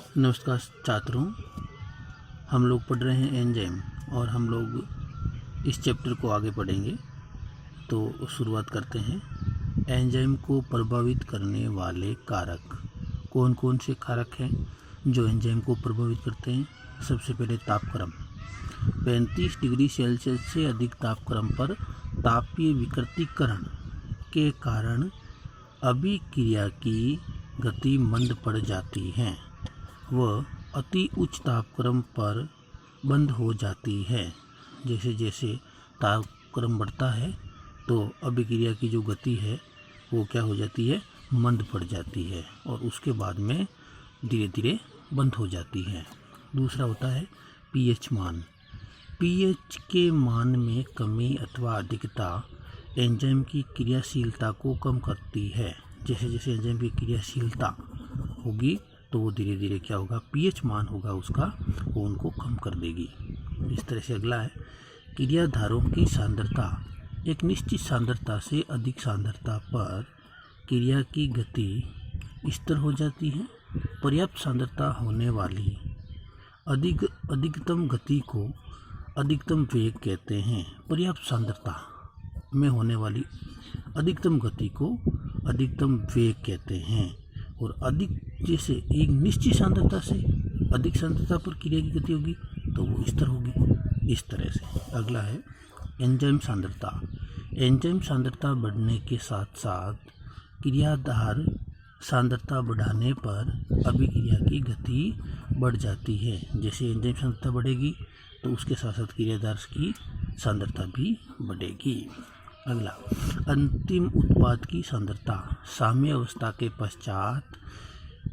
नमस्कार छात्रों, हम लोग पढ़ रहे हैं एंजाइम और हम लोग इस चैप्टर को आगे पढ़ेंगे। तो शुरुआत करते हैं। एंजाइम को प्रभावित करने वाले कारक कौन कौन से कारक हैं जो एंजाइम को प्रभावित करते हैं। सबसे पहले तापक्रम। 35 डिग्री सेल्सियस से अधिक तापक्रम पर तापीय विकृतीकरण के कारण अभिक्रिया की गति मंद पड़ जाती है। वह अति उच्च तापक्रम पर बंद हो जाती है। जैसे जैसे तापक्रम बढ़ता है तो अभिक्रिया की जो गति है वो क्या हो जाती है, मंद पड़ जाती है और उसके बाद में धीरे धीरे बंद हो जाती है। दूसरा होता है पीएच मान। पीएच के मान में कमी अथवा अधिकता एंजाइम की क्रियाशीलता को कम करती है। जैसे जैसे एंजाइम की क्रियाशीलता होगी तो वो धीरे धीरे क्या होगा, पीएच मान होगा उसका, वो उनको कम कर देगी। इस तरह से अगला है क्रियाधारों की सांद्रता। एक निश्चित सांद्रता से अधिक सांद्रता पर क्रिया की गति स्थिर हो जाती है। पर्याप्त सांद्रता होने वाली अधिकतम गति को अधिकतम वेग कहते हैं। पर्याप्त सांद्रता में होने वाली अधिकतम गति को अधिकतम वेग कहते हैं। और अधिक जैसे एक निश्चित सांद्रता से अधिक सांद्रता पर क्रिया की गति होगी तो वो स्थिर होगी। इस तरह से अगला है एंजाइम सांद्रता। एंजाइम सांद्रता बढ़ने के साथ साथ क्रियाधार सांद्रता बढ़ाने पर अभिक्रिया की गति बढ़ जाती है। जैसे एंजाइम सांद्रता बढ़ेगी तो उसके साथ साथ क्रियाधार की सांद्रता भी बढ़ेगी। अगला अंतिम उत्पाद की सांद्रता। साम्य अवस्था के पश्चात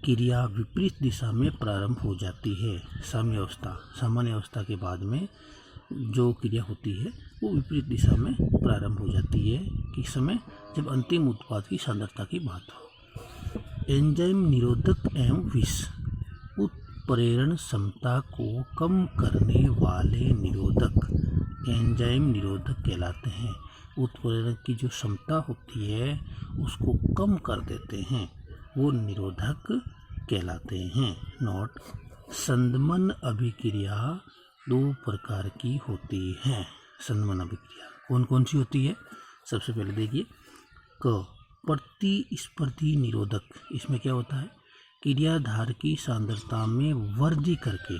क्रिया विपरीत दिशा में प्रारंभ हो जाती है। साम्य अवस्था, सामान्य अवस्था के बाद में जो क्रिया होती है वो विपरीत दिशा में प्रारंभ हो जाती है। किस समय? जब अंतिम उत्पाद की सांद्रता की बात हो। एंजाइम निरोधक एवं विष। उत्प्रेरण क्षमता को कम करने वाले निरोधक एंजाइम निरोधक कहलाते हैं। उत्प्रेरण की जो क्षमता होती है उसको कम कर देते हैं, वो निरोधक कहलाते हैं। नोट: संदमन अभिक्रिया दो प्रकार की होती है। संदमन अभिक्रिया कौन कौन सी होती है? सबसे पहले देखिए क प्रतिस्पर्धी निरोधक। इसमें क्या होता है, क्रियाधार की सांद्रता में वृद्धि करके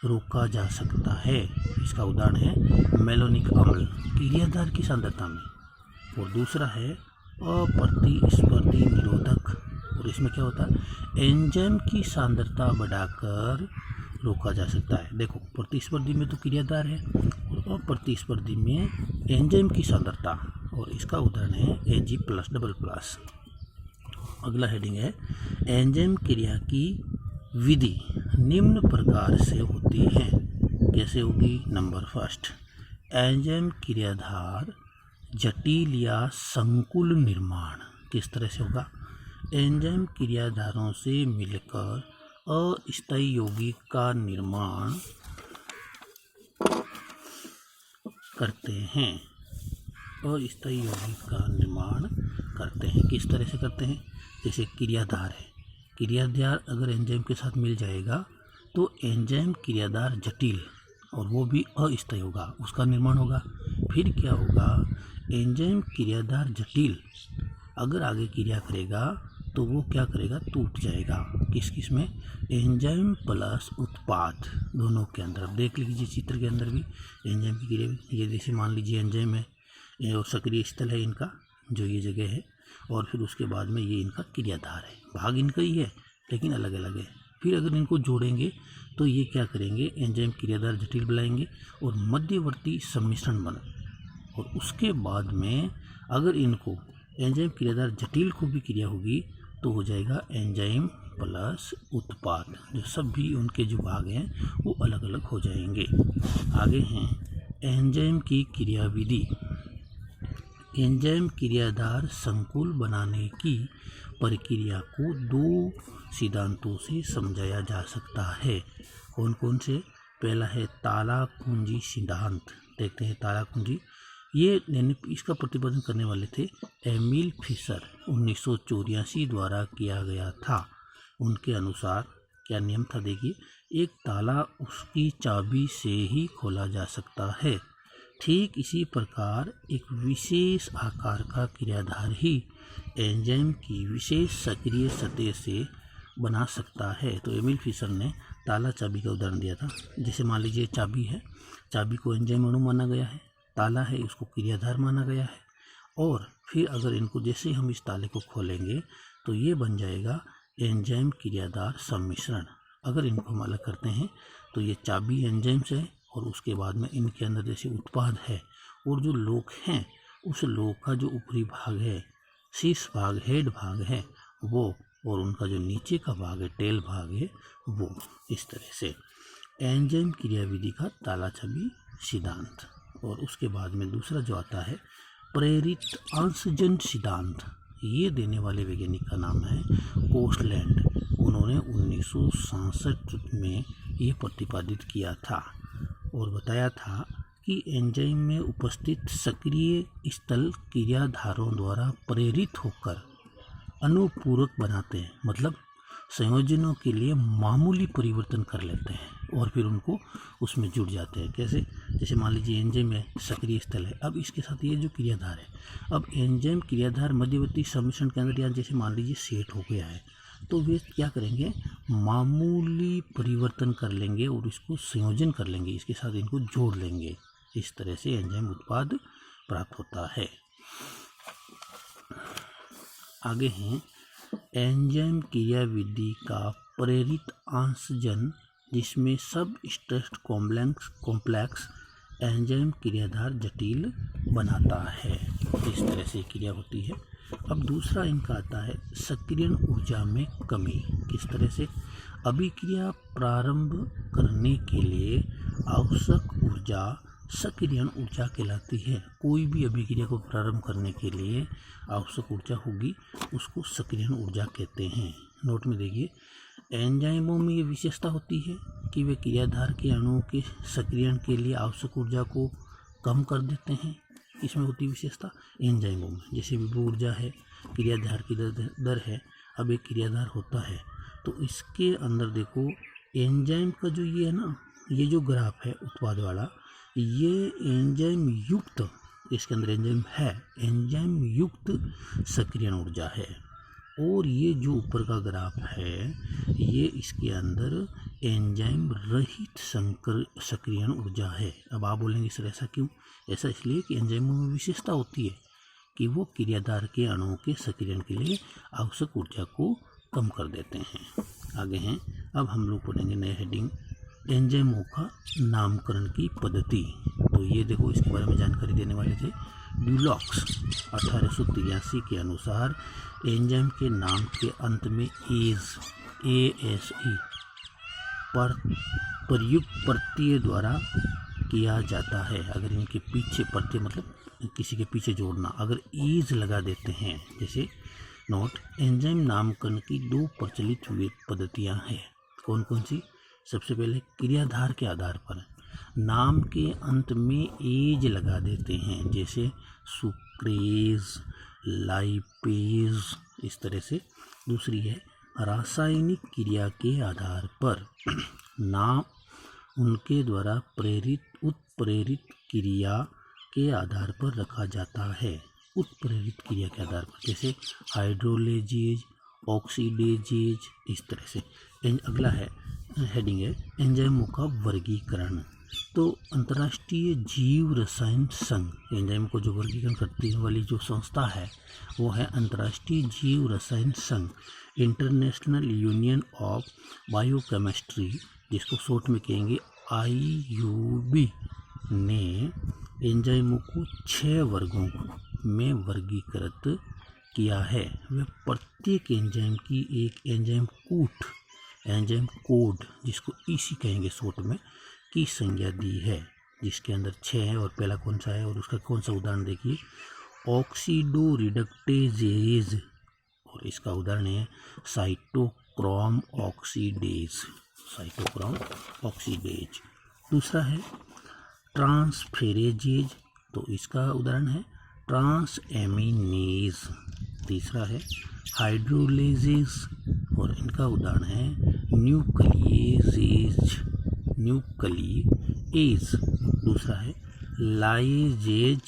रोका जा सकता है। इसका उदाहरण है मेलोनिक अम्ल, क्रियाधार की सांद्रता में। और दूसरा है अप्रतिस्पर्धी निरोधक, और इसमें क्या होता है, एंजाइम की सांद्रता बढ़ाकर रोका जा सकता है। देखो, प्रतिस्पर्धी में तो क्रियाधार है और अप्रतिस्पर्धी में एंजाइम की सांद्रता, और इसका उदाहरण है Ag++। अगला हेडिंग है एंजाइम क्रिया की विधि निम्न प्रकार से होती है। कैसे होगी? नंबर फर्स्ट, एंजाइम क्रियाधार जटिल या संकुल निर्माण। किस तरह से होगा? एंजाइम क्रियाधारों से मिलकर अस्थायी यौगिक का निर्माण करते हैं। अस्थायी यौगिक का निर्माण करते हैं। किस तरह से करते हैं? जैसे क्रियाधार है, क्रियाधार अगर एंजाइम के साथ मिल जाएगा तो एंजाइम क्रियाधार जटिल और वो भी अस्थायी होगा, उसका निर्माण होगा। फिर क्या होगा, एंजाइम क्रियाधार जटिल अगर आगे क्रिया करेगा तो वो क्या करेगा, टूट जाएगा। किस किस में? एंजाइम प्लस उत्पाद दोनों के अंदर। अब देख लीजिए चित्र के अंदर भी एंजाइम की क्रिया, ये जैसे मान लीजिए एंजाइम है और सक्रिय स्थल है इनका, जो ये जगह है, और फिर उसके बाद में ये इनका क्रियाधार है। भाग इनका ही है लेकिन अलग अलग है। फिर अगर इनको जोड़ेंगे तो ये क्या करेंगे, एंजाइम क्रियाधार जटिल बनाएंगे और मध्यवर्ती सम्मिश्रण बना। और उसके बाद में अगर इनको एंजाइम क्रियाधार जटिल को भी क्रिया होगी तो हो जाएगा एंजाइम प्लस उत्पाद। जो सब भी उनके जो भाग हैं वो अलग अलग हो जाएंगे। आगे हैं एंजाइम की क्रियाविधि। एंजाइम क्रियाधार संकुल बनाने की प्रक्रिया को दो सिद्धांतों से समझाया जा सकता है। कौन कौन से? पहला है ताला कुंजी सिद्धांत। देखते हैं ताला कुंजी। ये इसका प्रतिपादन करने वाले थे एमिल फिशर, 1984 द्वारा किया गया था। उनके अनुसार क्या नियम था देखिए, एक ताला उसकी चाबी से ही खोला जा सकता है। ठीक इसी प्रकार एक विशेष आकार का क्रियाधार ही एंजाइम की विशेष सक्रिय सतह से बना सकता है। तो एमिल फिशर ने ताला चाबी का उदाहरण दिया था। जैसे मान लीजिए चाबी है, चाबी को एंजाइम अणु माना गया है, ताला है उसको क्रियाधार माना गया है, और फिर अगर इनको जैसे हम इस ताले को खोलेंगे तो ये बन जाएगा एंजाइम क्रियाधार सम्मिश्रण। अगर इनको हम अलग करते हैं तो ये चाबी एंजाइम्स है, और उसके बाद में इनके अंदर जैसे उत्पाद है, और जो लोक हैं उस लोक का जो ऊपरी भाग है, शीर्ष भाग, हेड भाग है वो, और उनका जो नीचे का भाग है, टेल भाग है वो। इस तरह से एंजाइम क्रियाविधि का ताला चाबी सिद्धांत। और उसके बाद में दूसरा जो आता है प्रेरित अंशजन सिद्धांत। ये देने वाले वैज्ञानिक का नाम है कोस्टलैंड। उन्होंने 1966 में ये प्रतिपादित किया था और बताया था कि एंजाइम में उपस्थित सक्रिय स्थल क्रियाधारों द्वारा प्रेरित होकर अनुपूरक बनाते हैं, मतलब संयोजनों के लिए मामूली परिवर्तन कर लेते हैं और फिर उनको उसमें जुड़ जाते हैं। कैसे? जैसे मान लीजिए एंजाइम में सक्रिय स्थल है, अब इसके साथ ये जो क्रियाधार है, अब एंजाइम क्रियाधार मध्यवर्ती सम्मिश्रण के अंदर या जैसे मान लीजिए सेट हो गया है, तो वे क्या करेंगे, मामूली परिवर्तन कर लेंगे और इसको संयोजन कर लेंगे, इसके साथ इनको जोड़ लेंगे। इस तरह से एंजाइम उत्पाद प्राप्त होता है। आगे हैं एंजाइम क्रियाविधि का प्रेरित अंशजन, जिसमें सब स्ट्रेस्ड कॉम्प्लेक्स एंजाइम क्रियाधार जटिल बनाता है। इस तरह से क्रिया होती है। अब दूसरा इनका आता है सक्रियण ऊर्जा में कमी। किस तरह से? अभिक्रिया प्रारंभ करने के लिए आवश्यक ऊर्जा सक्रियण ऊर्जा कहलाती है। कोई भी अभिक्रिया को प्रारंभ करने के लिए आवश्यक ऊर्जा होगी, उसको सक्रियण ऊर्जा कहते हैं। नोट में देखिए, एंजाइमों में ये विशेषता होती है कि वे क्रियाधार के अणुओं के सक्रियण के लिए आवश्यक ऊर्जा को कम कर देते हैं। इसमें होती विशेषता एंजाइमों में, जैसे विभव ऊर्जा है, क्रियाधार की दर है। अब एक क्रियाधार होता है तो इसके अंदर देखो एंजाइम का जो ये है ना, ये जो ग्राफ है उत्पाद वाला, ये एंजाइम युक्त, इसके अंदर एंजाइम है, एंजाइम युक्त सक्रियण ऊर्जा है। और ये जो ऊपर का ग्राफ है, ये इसके अंदर एंजाइम रहित सक्रियण ऊर्जा है। अब आप बोलेंगे सर ऐसा क्यों? ऐसा इसलिए कि एंजाइमों में विशेषता होती है कि वो क्रियाधार के अणुओं के सक्रियण के लिए आवश्यक ऊर्जा को कम कर देते हैं। आगे हैं, अब हम लोग पढ़ेंगे नए हेडिंग, एंजाइमों का नामकरण की पद्धति। तो ये देखो, इसके बारे में जानकारी देने वाले थे ड्यूलॉक्स 1883 के अनुसार एंजाइम के नाम के अंत में ASE पर प्रयुक्त प्रत्यय द्वारा किया जाता है। अगर इनके पीछे प्रत्यय मतलब किसी के पीछे जोड़ना, अगर ईज लगा देते हैं, जैसे नोट, एंजाइम नामकरण की दो प्रचलित हुई पद्धतियाँ हैं। कौन कौन सी? सबसे पहले क्रियाधार के आधार पर नाम के अंत में एज लगा देते हैं, जैसे सुक्रेज, लाइपेज, इस तरह से। दूसरी है रासायनिक क्रिया के आधार पर नाम उनके द्वारा उत्प्रेरित क्रिया के आधार पर रखा जाता है। उत्प्रेरित क्रिया के आधार पर, जैसे हाइड्रोलेजेज, ऑक्सीडेजेज, इस तरह से। अगला है हेडिंग है एंजाइमों का वर्गीकरण। तो अंतर्राष्ट्रीय जीव रसायन संघ, एंजाइम को जो वर्गीकरण करने वाली जो संस्था है वो है अंतर्राष्ट्रीय जीव रसायन संघ, इंटरनेशनल यूनियन ऑफ बायोकेमिस्ट्री, जिसको शॉर्ट में कहेंगे IUB, ने एंजाइमों को 6 वर्गों में वर्गीकृत किया है। वे प्रत्येक एंजाइम की एक एंजाइम कोड, जिसको EC कहेंगे शॉर्ट में, की संज्ञा दी है, जिसके अंदर 6 है। और पहला कौन सा है और उसका कौन सा उदाहरण देखिए, ऑक्सीडो रिडक्टेजेज, और इसका उदाहरण है साइटोक्रोम ऑक्सीडेज। दूसरा है ट्रांसफेरेजेज, तो इसका उदाहरण है ट्रांसएमिनेज। तीसरा है हाइड्रोलेजेस, और इनका उदाहरण है न्यूक्लिएज। दूसरा है लाइजेज,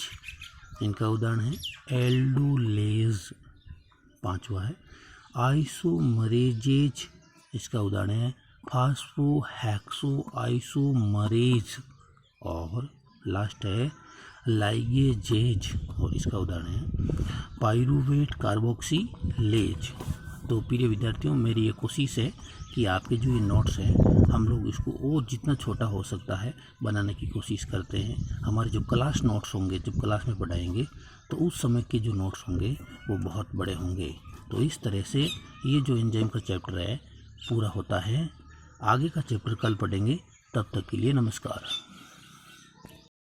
इनका उदाहरण है एल्डोलेज। पांचवा है आइसोमरेजेज, इसका उदाहरण है फास्फोहेक्सोआइसोमरेज। और लास्ट है लाइगेजेज, और इसका उदाहरण है पाइरूवेट कार्बोक्सिलेज। तो प्रिय विद्यार्थियों, मेरी ये कोशिश है कि आपके जो ये नोट्स हैं हम लोग इसको और जितना छोटा हो सकता है बनाने की कोशिश करते हैं। हमारे जो क्लास नोट्स होंगे, जब क्लास में पढ़ाएंगे तो उस समय के जो नोट्स होंगे वो बहुत बड़े होंगे। तो इस तरह से ये जो एंजाइम का चैप्टर है पूरा होता है। आगे का चैप्टर कल पढ़ेंगे, तब तक के लिए नमस्कार।